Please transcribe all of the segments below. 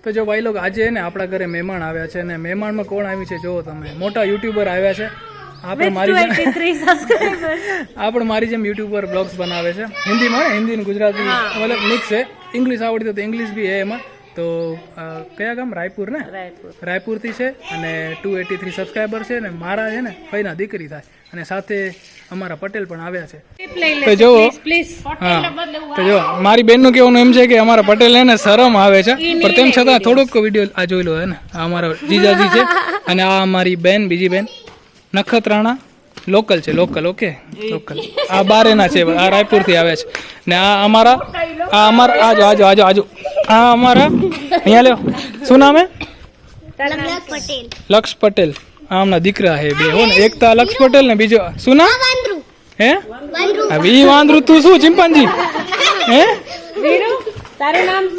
તો જો ભાઈ લોકો આજે ને આપણા ઘરે મહેમાન આવ્યા છે અને મહેમાનમાં કોણ આવ્યું છે જો તમે, મોટા યુટ્યુબર આવ્યા છે. આપણે મારી જેમ યુટ્યુબર બ્લોગ્સ બનાવે છે હિન્દીમાં, હિન્દી ને ગુજરાતી મતલબ મિક્સ છે. ઇંગ્લિશ આવડતી તો ઇંગ્લિશ બી હે એમાં. તો કયા ગામ? રાયપુર ને? રાયપુરથી છે અને 283 સબસ્ક્રાઈબર છે ને મારા છે ને ફઈના દીકરી થાય અને સાથે અમારા પટેલ પણ આવ્યા છે. તો જો હા, તો જો મારી બેનનું કહેવાનું એમ છે કે અમારા પટેલ એને શરમ આવે છે પણ તેમ છતાં થોડોક વિડીયો આ જોઈ લો હે ને. આ અમારા જીજાજી છે અને આ અમારી બેન, બીજી બેન નખત્રાણા લોકલ છે, લોકલ. Okay, local. આ બારેના છે, આ રાયપુરથી આવે છે ને આ અમારા આજો આજો આજો આજો આ અમારા અહીંયા લ્યો, શું નામ હે? લક્ષ પટેલ. આમના દીકરા હે બે હો ને, એક તો લક્ષ પટેલ ને બીજો શું નામ હે? વી વાંદરું. તું શું ચિંપાંજી હે?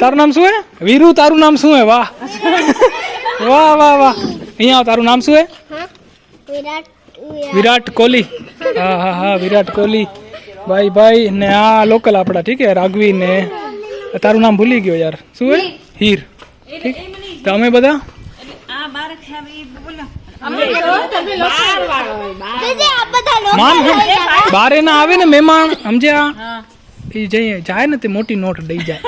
તારું નામ શું હે? વીરુ. તારું નામ શું હે? વાહ વાહ વાહ વાહ. અહીંયા આવ. તારું નામ શું હે? વિરાટ કોહલી. હા હા હા, વિરાટ કોહલી ભાઈ ભાઈ. ને આ લોકલ આપડા, ઠીક હે, રાઘવી ને તારું નામ ભૂલી ગયો યાર, શું હે? હીર. ઠીક. તો અમે બધા બારે ના આવે ને મહેમાન, સમજ્યા? એ જઈએ જાય ને તે મોટી નોટ દઈ જાય.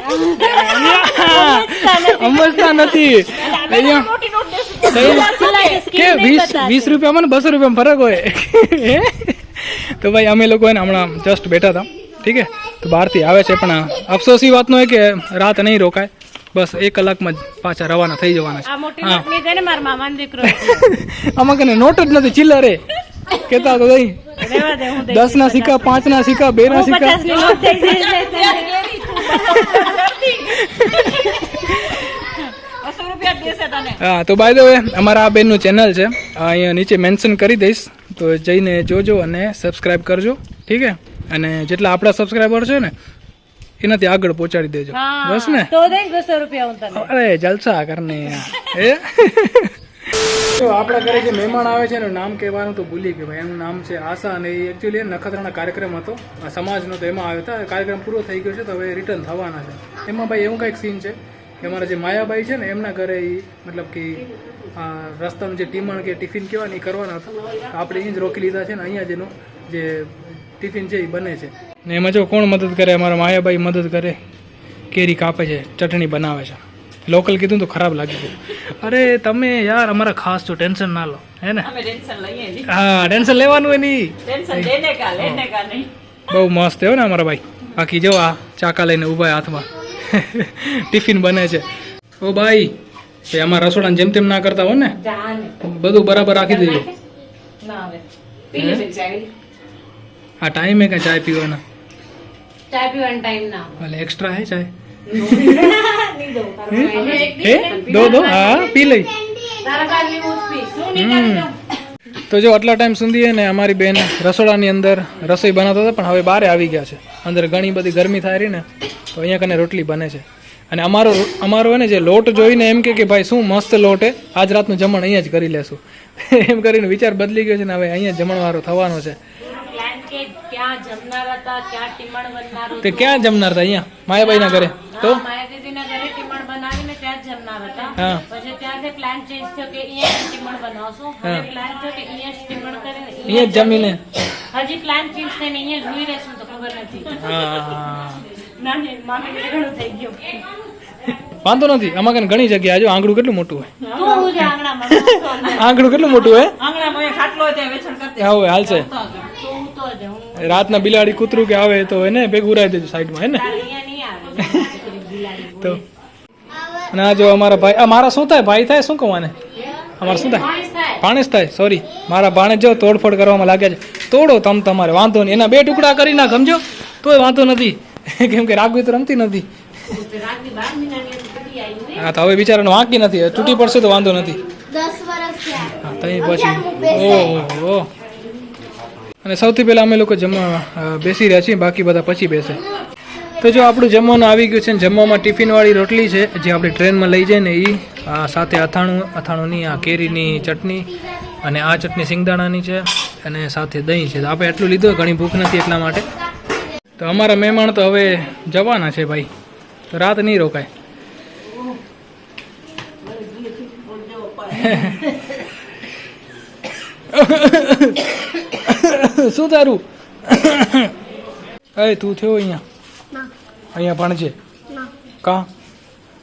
સમજતા નથી કે 20 રૂપિયામાં ને 200 રૂપિયામાં ફરક હોય. તો ભાઈ અમે લોકો એને હમણાં જસ્ટ બેઠા હતા, ઠીક હે. તો બહારથી આવે છે પણ અફસોસી વાતનો હોય કે રાત નહીં રોકાય, બસ 1 કલાકમાં જ પાછા રવાના થઈ જવાના છે. આમાં કને નોટ જ નથી, ચિલ્લરે કેતા તો નહીં. 10 ના સિક્કા, 5 ના સિક્કા, 2 ના સિક્કા. હા, તો બાય ધ વે અમારા આ બેનનું ચેનલ છે, અહીંયા નીચે મેન્શન કરી દઈશ, તો જઈને જોજો અને સબસ્ક્રાઇબ કરજો, ઠીક હે. અને જેટલા આપણા સબસ્ક્રાઈબર છે ને એનાથી આગળ પહોંચાડી દેજો, બસ ને. અરે જલસા કરને હે. તો આપણા ઘરે જે મહેમાન આવે છે એનું નામ કહેવાનું તો ભૂલી ગયો ભાઈ. એનું નામ છે આશા અને એ એકચ્યુઅલી નખત્રાણા કાર્યક્રમ હતો સમાજનો, તો એમાં આવ્યો હતા. કાર્યક્રમ પૂરો થઈ ગયો છે તો હવે રિટર્ન થવાના છે. એમાં ભાઈ એવું કંઈક સીન છે કે અમારા જે માયાબાઈ છે ને એમના ઘરે એ મતલબ કે રસ્તાનું જે ટીમણ કે ટિફિન કહેવાય ને એ કરવાના હતા. આપણે અહીં જ રોકી લીધા છે ને અહીંયા જેનું જે ટિફિન છે એ બને છે ને એમાં જો કોણ મદદ કરે? અમારા માયાબાઈ મદદ કરે, કેરી કાપે છે, ચટણી બનાવે છે. લોકલ કીધું તો ખરાબ લાગી ગયું. અરે તમે યાર અમારા ખાસ છો, ટેન્શન ના લો, હે ને? હા, ટેન્શન લેવાનું હોય નહીં. બહુ મસ્ત હો ને અમારા ભાઈ. બાકી જો આ ચાકા લઈને ઊભા હાથમાં ટિફિન બને છે. ઓ ભાઈ, અમારા રસોડાને જેમ તેમ ના કરતા હો ને, બધું બરાબર રાખી દેજો. આ ટાઈમ હે કે ચાય પીવાના? ચાય પીવાનો ટાઈમ ના ભલે એક્સ્ટ્રા હે ચાય. દો હા પી લઈ. તો જો આટલા ટાઈમ સુધી ને અમારી બેન રસોડાની અંદર રસોઈ બનાવતા હતા પણ હવે બહાર આવી ગયા છે. અંદર ઘણી બધી ગરમી થાય રહી ને તો અહીંયા કને રોટલી બને છે. અને અમારો ને જે લોટ જોઈને એમ કે ભાઈ શું મસ્ત લોટ હે, આજ રાતનું જમણ અહીંયા જ કરી લેશું એમ કરીને વિચાર બદલી ગયો છે ને હવે અહીંયા જમણવારો થવાનો છે. તે ક્યાં જમનાર હતા? અહીંયા માયાબાઈ ના ઘરે. તો અહીંયા જમીને હજી પ્લાન ચેન્જ થઈને અહીંયા જોઈ રહેશું તો ખબર નથી. વાંધો નથી, આમાં કઈ ઘણી જગ્યા જો આંગળું કેટલું મોટું હોય. આંગળું કેટલું મોટું હોય. હવે હાલ છે રાતના બિલાડી કૂતરું કે આવે તો એને ભેગું ઉરાઈ દેજો સાઈડમાં, હે ને? તો અને આ જો અમારા ભાઈ, આ મારા શું થાય? ભાઈ થાય શું કહું આને? અમારે શું થાય? ભાણેજ થાય. સોરી, મારા ભાણેજ જો તોડફોડ કરવામાં લાગ્યા છે. તોડો તમ તમારે, વાંધો નહીં. એના 2 ટુકડા કરી નાખ, સમજો તોય વાંધો નથી કેમ કે રાગવી તો રમતી નથી. હા, તો હવે બિચારાનો વાંકી નથી, તૂટી પડશે તો વાંધો નથી. 10 વર્ષ થયા. તઈ પછી ઓહો. અને સૌથી પહેલાં અમે લોકો જમવા બેસી રહ્યા છીએ, બાકી બધા પછી બેસે. તો જો આપણું જમવાનું આવી ગયું છે ને જમવામાં ટિફિનવાળી રોટલી છે જે આપણે ટ્રેનમાં લઈ જાય ને એ, સાથે અથાણુંની આ કેરીની ચટણી અને આ ચટણી સિંગદાણાની છે અને સાથે દહીં છે. તો આપણે એટલું લીધું, ઘણી ભૂખ નથી એટલા માટે. તો અમારા મહેમાન તો હવે જવાના છે ભાઈ, તો રાત નહીં રોકાય. શું તારું એ તું થયો અહીંયા ના અહીંયા ભણજે ના કા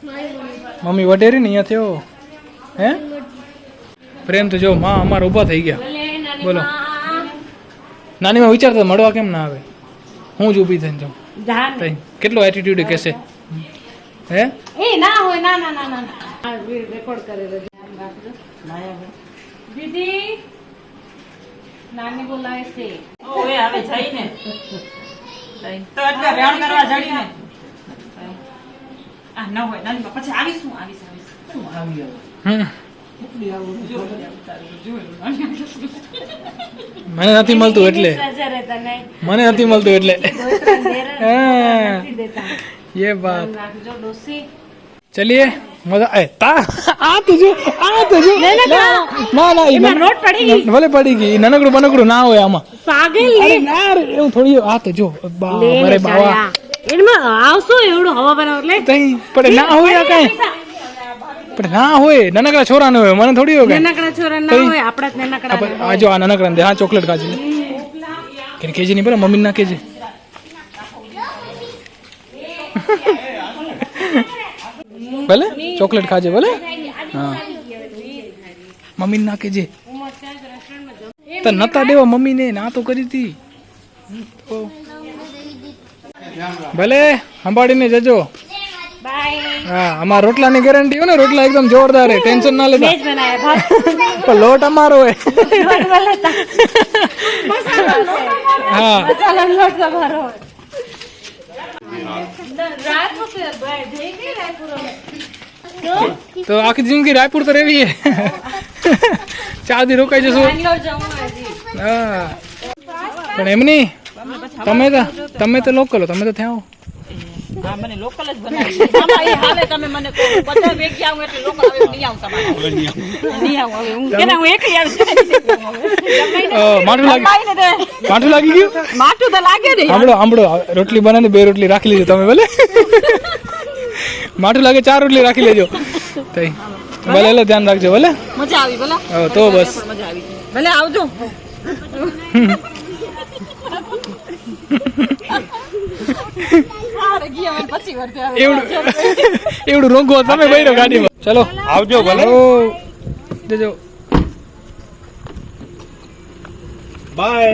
મારી મમ્મી વડેરી ને અહીંયા થયો હે પ્રેમ તો જો માં અમારા ઊભા થઈ ગયા ભલે નાની બોલો. માં. નાની માં વિચારતા મળવા કેમ ના આવે હું જ ઊભી થઈને જાઉં જાન. તઈ કેટલો એટીટ્યુડ કહેશે હે એ ના હોય ના ના ના ના આ રેકોર્ડ કરેલો ધ્યાન રાખજો. દીદી નાની બોલાવે છે ઓએ હવે જઈને તો એટલે રેણ કરવા જડીને આ ન હોય નાની બા, પછી આવીશું શું આવી હમ. મને નથી મળતું એટલે નજરે તને મને નથી મળતું એટલે હા. નથી દેતા ये बात રાખજો ડોસી चलिए मजा ता आ तुझे ના ના એમાં નોટ પડી ગઈ. ભલે પડી ગઈ નાનકડું બનકડું ના હોય આમાં પાગલ અરે ના રે, એવું થોડી આ તો જો મારે બાવા એમાં આવશો એવડું હવા બનાવ એટલે તઈ પણ ના હોય આ કઈ પણ ના હોય નાનકડા છોરા ન હોય મને થોડી હોય કઈ નાનકડા છોરા ના હોય આપડા જ નાનકડા આ જો આ નાનકડા દે હા ચોકલેટ ખાજી કે કેજી નહીં ભલે મમ્મી ના કેજે ભલે ચોકલેટ ખાજે ભલે હા મમ્મી ના કેજે તો નતા દેવા મમ્મી ને ના તો કરી હતી તો ભલે સંભાળીને જજો બાય હા અમારા રોટલાની ગેરંટી હોય ને રોટલા એકદમ જોરદાર હે ટેન્શન ના લેતા વેજ બનાયા ભાત પણ લોટ અમારો હે હા મસાલા લોટ તમારો રાત કો ભાઈ દેખે રાયપુર તો આખી જિંદગી રાયપુર તો રહેવી હે 4 દી રોકાઈ જશું બેંગ્લોર જવું હજી હા પણ એમ નહીં તમે તો લોકલ તમે તો ત્યાં આવો હા મને લોકલ જ બનાવી છે. આમાં એ હાલે તમે મને કહો બધા વેગી આવું એટલે લોકલ આવે નહીં આવું તમારે નહીં આવું હવે હું કેના હું એકલી આવી માઠું લાગી ગયું માટું તો લાગે ને આંબળો રોટલી બનાવી 2 રોટલી રાખી લેજો તમે ભલે માઠું લાગે 4 રોટલી રાખી લેજો તઈ ભલે લે ધ્યાન રાખજો ભલે મજા આવી ભલા હા, તો બસ મજા આવી ભલે આવજો હારે ગયા હવે પછી વર્તે એવડું રોંગો તમે બૈરો ગાડીમાં ચલો આવજો ભલે ઓ જજો બાય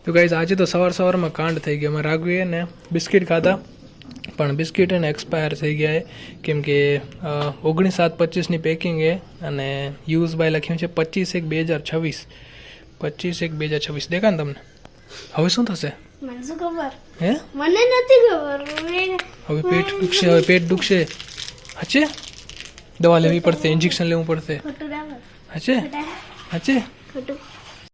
તો ગાઈઝ આજે તો સવારમાં કાંડ થઈ ગયો અમારે રાઘવીએ ને બિસ્કિટ ખાધા પણ બિસ્કિટ એને એક્સપાયર થઈ ગયા કેમ કે 19/7/25ની પેકિંગ છે અને યુઝ બાય લખ્યું છે 25/1/2026 25/1/2026 દેખા ને તમને હવે શું થશે મને શું ખબર હે મને નથી ખબર હવે પેટ દુખશે હચે દવા લેવી પડશે ઇન્જેક્શન લેવું પડશે ખોટું ના બોલ. હચે હચે ખોટું